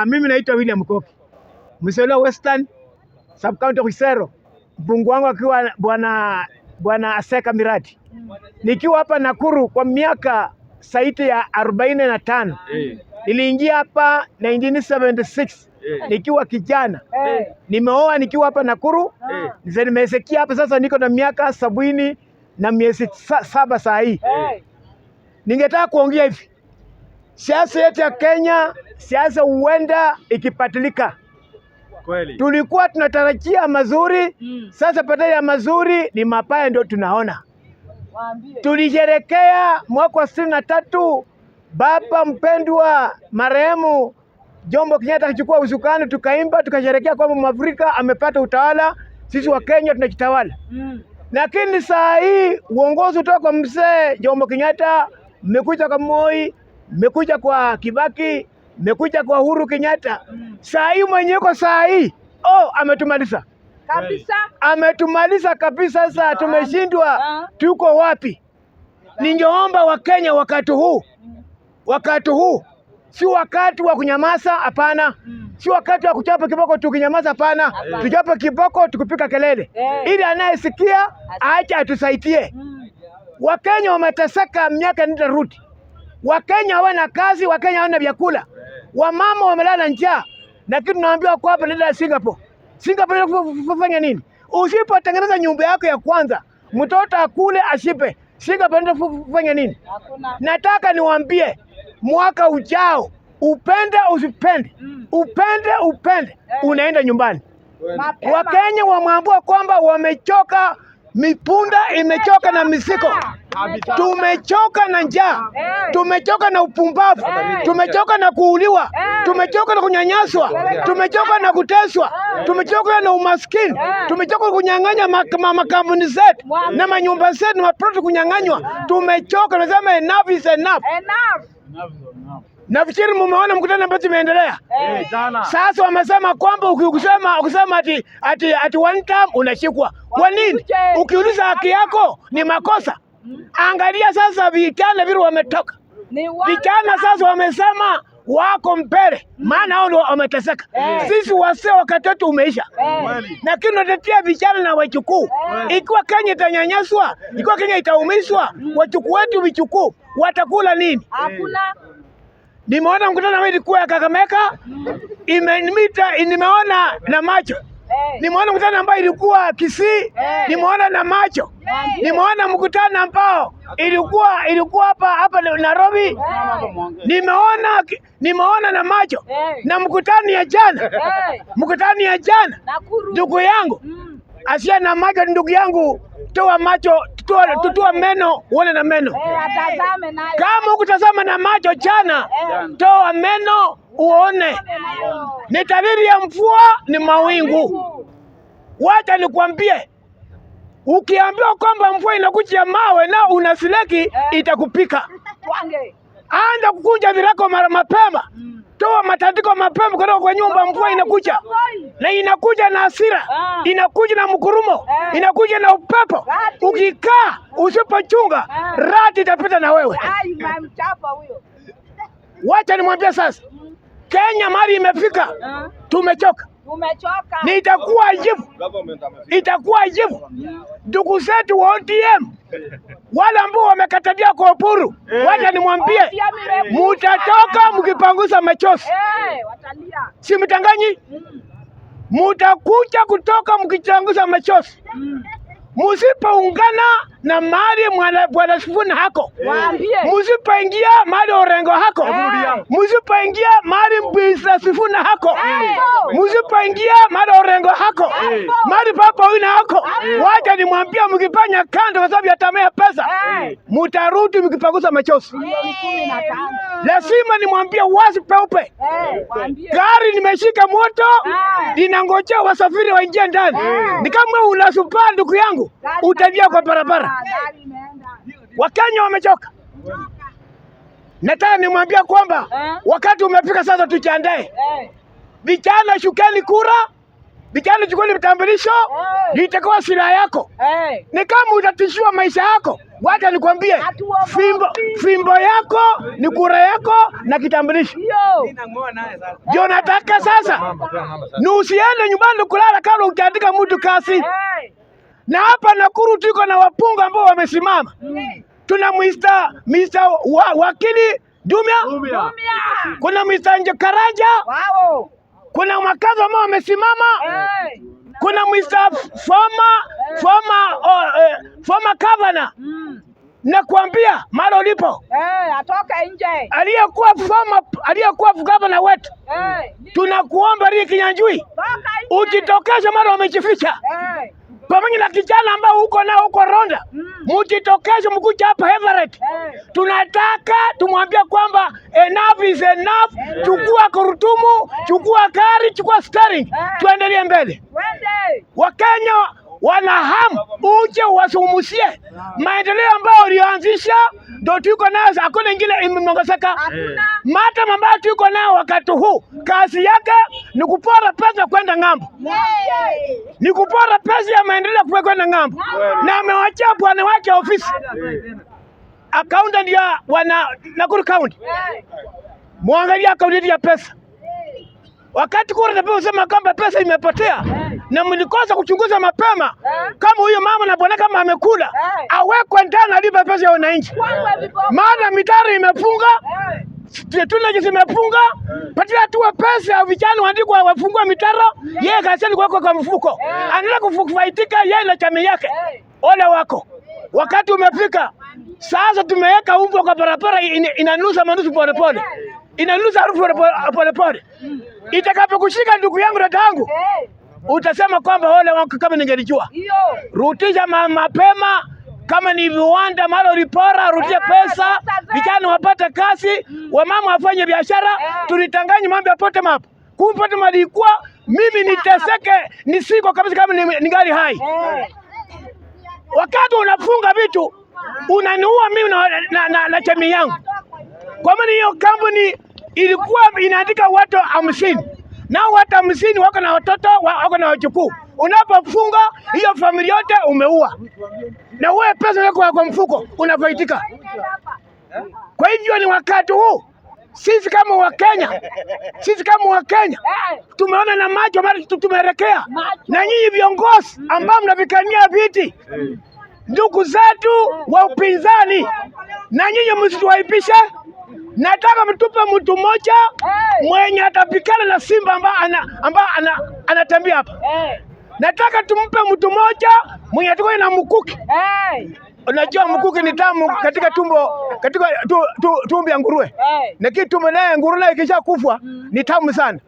Mimi naitwa William Koki, Msela Western Sub County Kisero. Mbungu wangu akiwa bwana Aseka Miradi. Nikiwa hapa Nakuru kwa miaka zaidi ya 45. Niliingia hapa 1976 nikiwa kijana. Nimeoa nikiwa hapa Nakuru. Nimezekia hapa sasa niko na miaka 70 na miezi 7 saa hii. Ningetaka kuongea hivi. Siasa yetu ya Kenya, siasa huenda ikipatilika. Kweli. Tulikuwa tunatarajia mazuri, sasa badala ya mazuri ni mabaya ndio tunaona. Tulisherekea mwaka wa 63 baba mpendwa marehemu Jomo Kenyatta akichukua usukani, tukaimba tukasherekea kwamba Mwafrika amepata utawala, sisi wa Kenya tunajitawala. Lakini saa hii uongozi kutoka kwa mzee Jomo Kenyatta, mmekuja kwa Moi, mmekuja kwa Kibaki, mmekuja kwa Uhuru Kenyatta. Saa hii mwenyewe saa hii ametumaliza kabisa, ametumaliza kabisa. Sasa tumeshindwa, tuko wapi? Ningeomba Wakenya wakati huu si wakati wa kunyamaza, hapana. Si wakati wa kuchapa kiboko tukinyamaza, hapana. Tuchape kiboko tukipika kelele, ili anayesikia aache atusaidie. Wakenya wameteseka miaka nenda rudi. Wakenya hawana kazi, Wakenya hawana vyakula, wamama wamelala njaa. Lakini tunaambiwa kwa hapa nenda Singapore. Singapore kufanya nini? Usipotengeneza nyumba yako ya kwanza, mtoto akule ashipe, Singapore nenda kufanya nini? Nataka niwaambie mwaka ujao, upende usipende, upende unaenda nyumbani. Wakenya wameambiwa kwamba wamechoka, mipunda imechoka na misiko. Tumechoka na njaa, tumechoka na upumbavu, tumechoka na kuuliwa, tumechoka na kunyanyaswa, tumechoka na kuteswa, tumechoka na umaskini, tumechoka kunyang'anya makampuni zetu na manyumba zetu na watoto kunyang'anywa. Tumechoka, tunasema enough is enough. Nafikiri mumeona mkutano ambao tumeendelea. Sasa wamesema kwamba ukisema ati one time unashikwa. Kwa nini? Ukiuliza haki yako ni makosa. Angalia sasa vijana vile wametoka. Vijana sasa wamesema wako mbele, maana hao ndio wameteseka. Sisi wasee wakati wetu umeisha. Lakini tunatetea vijana na wachukuu. Ikiwa Kenya itanyanyaswa, ikiwa Kenya itaumizwa, wachukuu wetu vichukuu watakula nini? Hakuna. Nimeona mkutano wa ilikuwa ya Kakamega, nimeona na macho. Nimeona mkutano ambao ilikuwa Kisii, nimeona na macho. Nimeona mkutano ambao ilikuwa hapa Nairobi, nimeona na macho. Na mkutano ya jana, ndugu yangu Asia na macho, ndugu yangu, toa macho, tutoa meno uone na meno. Kama ukutazama na macho jana, toa meno uone. Ni tabiri ya mvua ni mawingu. Wacha nikwambie, ukiambiwa kwamba mvua inakuja mawe na unasileki, itakupika. Anza kukunja virako mapema. Toa matandiko mapema kutoka kwa nyumba. Mvua inakuja, na inakuja na hasira, inakuja na mkurumo, inakuja na upepo. Ukikaa usipochunga, radi itapita na wewe. Wacha nimwambie sasa, Kenya mali imefika, tumechoka. Ni itakuwa ajibu. Ndugu zetu wa ODM wale ambao wamekatadia kwa Uhuru, wacha nimwambie, mutatoka mkipangusa machozi. Si mtanganyi, mutakuja kutoka mkipangusa machozi. Musipoungana na mali bwana Sifuna hako, musipoingia mali Orengo hako, musipoingia mali Mbisa Sifuna hako, musipoingia mali Orengo hako, mali Papa Wina hako, wacha nimwambie, mkifanya kando kwa sababu ya tamaa ya pesa, mutarudi mkipangusa machozi. Lazima nimwambie wazi peupe, gari nimeshika moto, linangojea wasafiri waingie ndani. Ni kama unasupa ndugu yangu, utajia kwa barabara. Wakenya wamechoka. Nataka nimwambia kwamba wakati umefika sasa tujiandae. Vijana shukeni kura, vijana chukua vitambulisho, itakuwa silaha yako. Ni kama utatishiwa maisha yako. Wacha nikwambie, fimbo yako ni kura yako na kitambulisho. Ndio nataka sasa. Ni usiende nyumbani kulala kama utaandika mtu kasi. Na hapa Nakuru tuko na wapunga ambao wamesimama. Tuna Mr. Wakili Dumia. Kuna Mr. Njekaranja. Kuna makazi ambao wamesimama. Kuna Mr. former governor. Nakwambia mara ulipo. Atoka nje. Aliyekuwa governor wetu. Tunakuomba Ricky Kinyanjui. Ujitokeze mara wamejificha. Pamoja na kijana ambao uko nao huko Ronda. Mujitokeze mkuja hapa Everett. Tunataka tumwambia kwamba enough is enough. Chukua kurutumu, chukua gari, chukua steering. Tuendelee mbele. Wakenya wana hamu uje wasumusie maendeleo ambayo ulianzisha, ndio tuko nayo. Hakuna ingine imeongezeka. Mata ambayo tuko nayo wakati huu, kazi yake ni kupora pesa kwenda ng'ambo. Ni kupora pesa ya maendeleo kwenda ng'ambo. Na amewachia bwana wake ofisi accountant ya Nakuru County. Muangalia akaunti ya pesa. Wakati kura napewa usema kwamba pesa imepotea na mlikosa kuchunguza mapema kama huyo mama na bwana kama amekula awekwe ndani alipe pesa ya wananchi. Maana mitaro imefunga, tuna zimefunga, patia tu pesa ya vijana waandikwa wafungua mitaro, yeye kaseni kwa mfuko. Anaenda kufaitika yeye na chama yake. Ole wako. Wakati umefika. Sasa tumeweka umbo kwa barabara inanusa manusu pole pole. Inanusa harufu pole pole. Itakapokushika ndugu yangu na tangu, utasema kwamba ole wako kama ningelijua. Rutisha mapema, kama ni viwanda mara ulipora, rutisha pesa, vijana wapate kazi, wamama wafanye biashara, tulitanganya mambo ya pote map. Kumpote malikuwa, mimi niteseke, nisiko kabisa kama ningali hai. Wakati unafunga vitu, unaniua mimi na jamii yangu. Kwa maana hiyo kampuni ilikuwa inaandika watu 50. Na watu 50 wako na watoto, wako na wajukuu. Unapofunga hiyo familia yote umeua. Na wewe pesa yako kwa mfuko unafaitika. Kwa hivyo ni wakati huu sisi kama Wakenya tumeona na macho mara tumerekea. Na nyinyi viongozi ambao mnavikania viti, ndugu zetu wa upinzani, na nyinyi msituaipishe. Nataka mtupe mtu mmoja mwenye atapikana na simba ambao anatembea hapa. Nataka tumpe mtu mmoja mwenye atakuwa na mkuki. Unajua mkuki ni tamu katika tumbo ya nguruwe. Na kitu tumbo naye nguruwe ikisha kufa ni tamu sana.